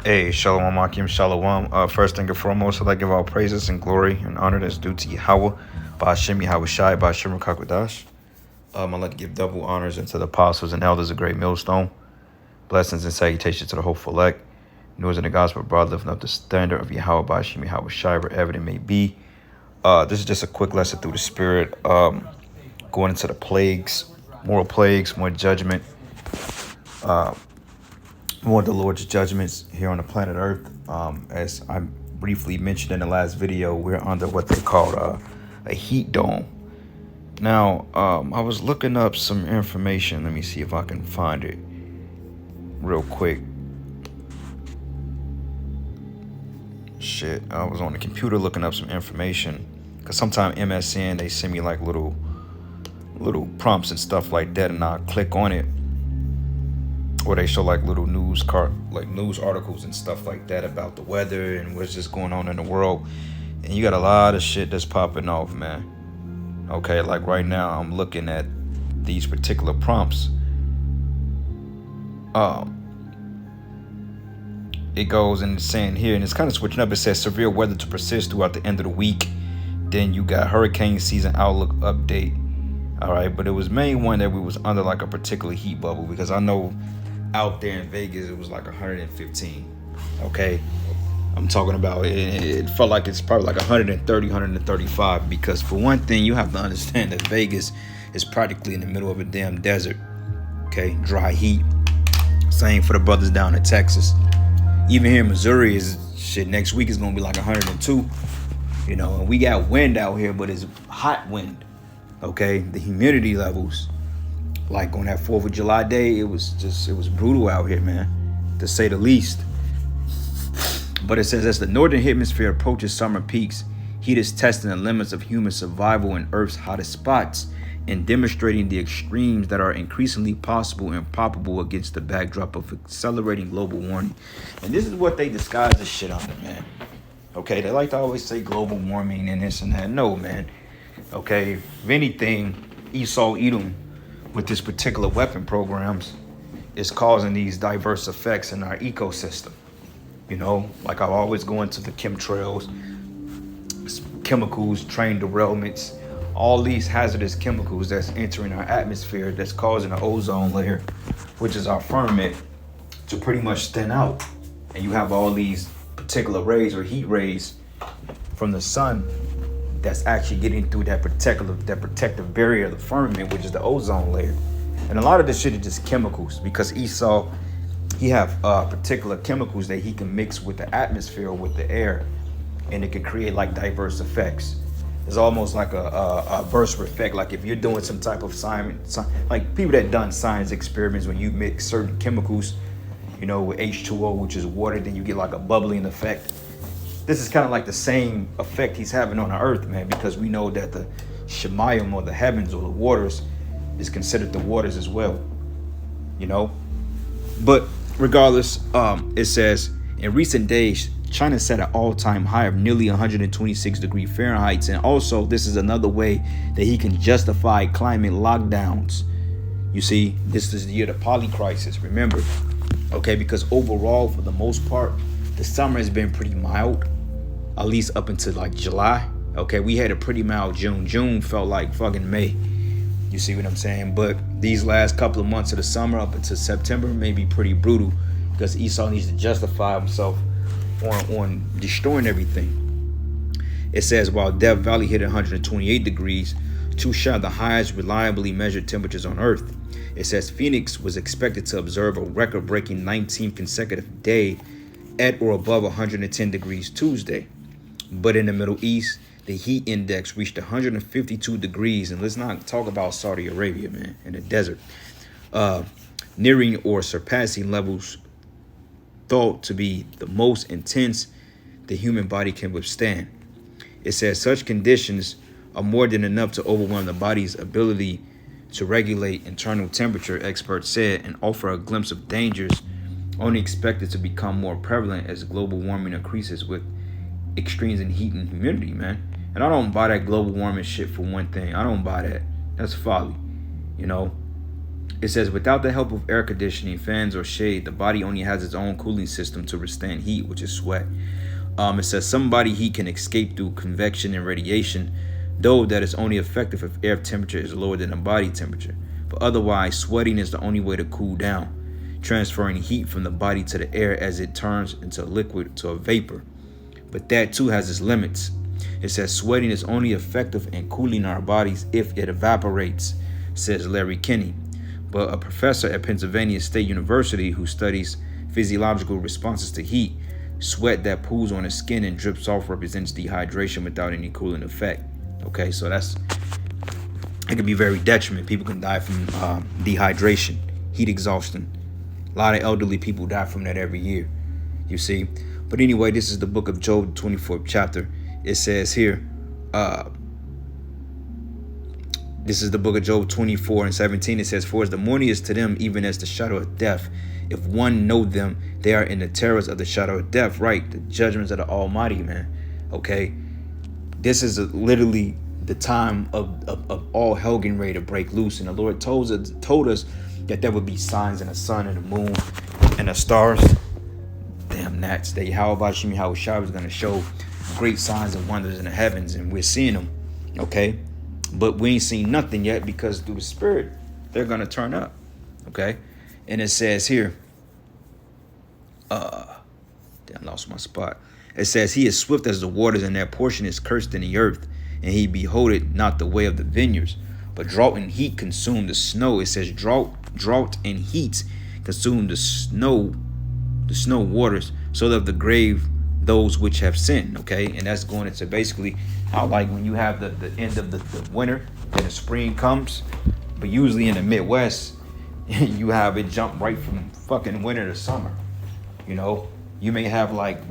Hey, Shalom Akim, Shalom. First thing and foremost, I'd like to give all praises and glory and honor that's due to Yahweh, Ba'ashem Yahweh Shai, Ba'ashem Rakakwadash. I'd like to give double honors unto the apostles and elders of Great Millstone. Blessings and salutations to the hopeful elect. News in the gospel broad, lifting up the standard of Yahweh, Ba'ashem Yahweh Shai, wherever it may be. This is just a quick lesson through the Spirit, going into the plagues, more judgment. More of the Lord's judgments here on the planet Earth. As I briefly mentioned in the last video, we're under what they call a heat dome. Now, I was looking up some information. Let me see if I can find it real quick. Shit, I was on the computer looking up some information. Because sometimes MSN, they send me like little prompts and stuff like that, and I click on it. Or they show like little news articles and stuff like that about the weather and what's just going on in the world. And you got a lot of shit that's popping off, man. Okay, like right now I'm looking at these particular prompts. It goes and it's saying here, and it's kind of switching up. It says severe weather to persist throughout the end of the week. Then you got hurricane season outlook update. All right, but it was main one that we was under like a particular heat bubble, because I know out there in Vegas it was like 115. Okay, I'm talking about it felt like it's probably like 130, 135, because for one thing you have to understand that Vegas is practically in the middle of a damn desert. Okay, dry heat. Same for the brothers down in Texas. Even here in Missouri is shit, next week is gonna be like 102. You know, and we got wind out here, but it's hot wind. Okay, the humidity levels, like on that 4th of July day, it was brutal out here, man, to say the least. But it says, as the northern hemisphere approaches summer peaks, heat is testing the limits of human survival in Earth's hottest spots and demonstrating the extremes that are increasingly possible and probable against the backdrop of accelerating global warming. And this is what they disguise this shit under, man. Okay, they like to always say global warming and this and that. No, man. Okay, if anything, Esau Edom with this particular weapon programs is causing these diverse effects in our ecosystem. You know, like I always go into the chemtrails, chemicals, train derailments, all these hazardous chemicals that's entering our atmosphere that's causing the ozone layer, which is our firmament, to pretty much thin out. And you have all these particular rays or heat rays from the sun that's actually getting through that protective barrier of the firmament, which is the ozone layer. And a lot of this shit is just chemicals, because Esau, he have particular chemicals that he can mix with the atmosphere or with the air, and it can create like diverse effects. It's almost like a burst effect. Like if you're doing some type of science, like people that done science experiments, when you mix certain chemicals, you know, with H2O, which is water, then you get like a bubbling effect. This is kind of like the same effect he's having on the earth, man, because we know that the Shemayim, or the heavens, or the waters, is considered the waters as well, you know. But regardless, it says, in recent days, China set an all-time high of nearly 126 degrees Fahrenheit. And also, this is another way that he can justify climate lockdowns. You see, this is the year of the poly crisis, remember? Okay, because overall, for the most part, the summer has been pretty mild, at least up until like July. Okay, we had a pretty mild June. June felt like fucking May. You see what I'm saying? But these last couple of months of the summer up until September may be pretty brutal, because Esau needs to justify himself on destroying everything. It says, while Death Valley hit 128 degrees, two shy of the highest reliably measured temperatures on Earth. It says Phoenix was expected to observe a record-breaking 19th consecutive day at or above 110 degrees Tuesday. But in the Middle East, the heat index reached 152 degrees. And let's not talk about Saudi Arabia, man, in the desert. Nearing or surpassing levels thought to be the most intense the human body can withstand. It says such conditions are more than enough to overwhelm the body's ability to regulate internal temperature, experts said, and offer a glimpse of dangers only expected to become more prevalent as global warming increases with extremes in heat and humidity, man. And I don't buy that global warming shit for one thing. I don't buy that. That's folly, you know. It says, without the help of air conditioning, fans, or shade, the body only has its own cooling system to withstand heat, which is sweat. It says some body heat can escape through convection and radiation, though that is only effective if air temperature is lower than the body temperature. But otherwise, sweating is the only way to cool down, transferring heat from the body to the air as it turns into a liquid to a vapor. But that too has its limits. It says sweating is only effective in cooling our bodies if it evaporates, says Larry Kinney. But a professor at Pennsylvania State University who studies physiological responses to heat, sweat that pools on the skin and drips off represents dehydration without any cooling effect. Okay, so it can be very detrimental. People can die from dehydration, heat exhaustion. A lot of elderly people die from that every year, you see. But anyway, this is the book of Job, 24th chapter. It says here, this is the book of Job 24:17. It says, for as the morning is to them, even as the shadow of death. If one know them, they are in the terrors of the shadow of death. Right, the judgments of the Almighty, man. Okay, this is literally the time of all hell getting ready to break loose. And the Lord told us that there would be signs in the sun and the moon and the stars. Damn gnats. That Yahweh Shai was going to show great signs and wonders in the heavens, and we're seeing them. Okay. But we ain't seen nothing yet, because through the Spirit, they're going to turn up. Okay. And it says here, I lost my spot. It says, he is swift as the waters, and their portion is cursed in the earth. And he beholdeth not the way of the vineyards. But drought and heat consume the snow. It says drought and heat consume the snow waters, so that of the grave those which have sinned. Okay. And that's going into basically how, like, when you have the end of the winter and the spring comes, but usually in the Midwest, you have it jump right from fucking winter to summer. You know, you may have like what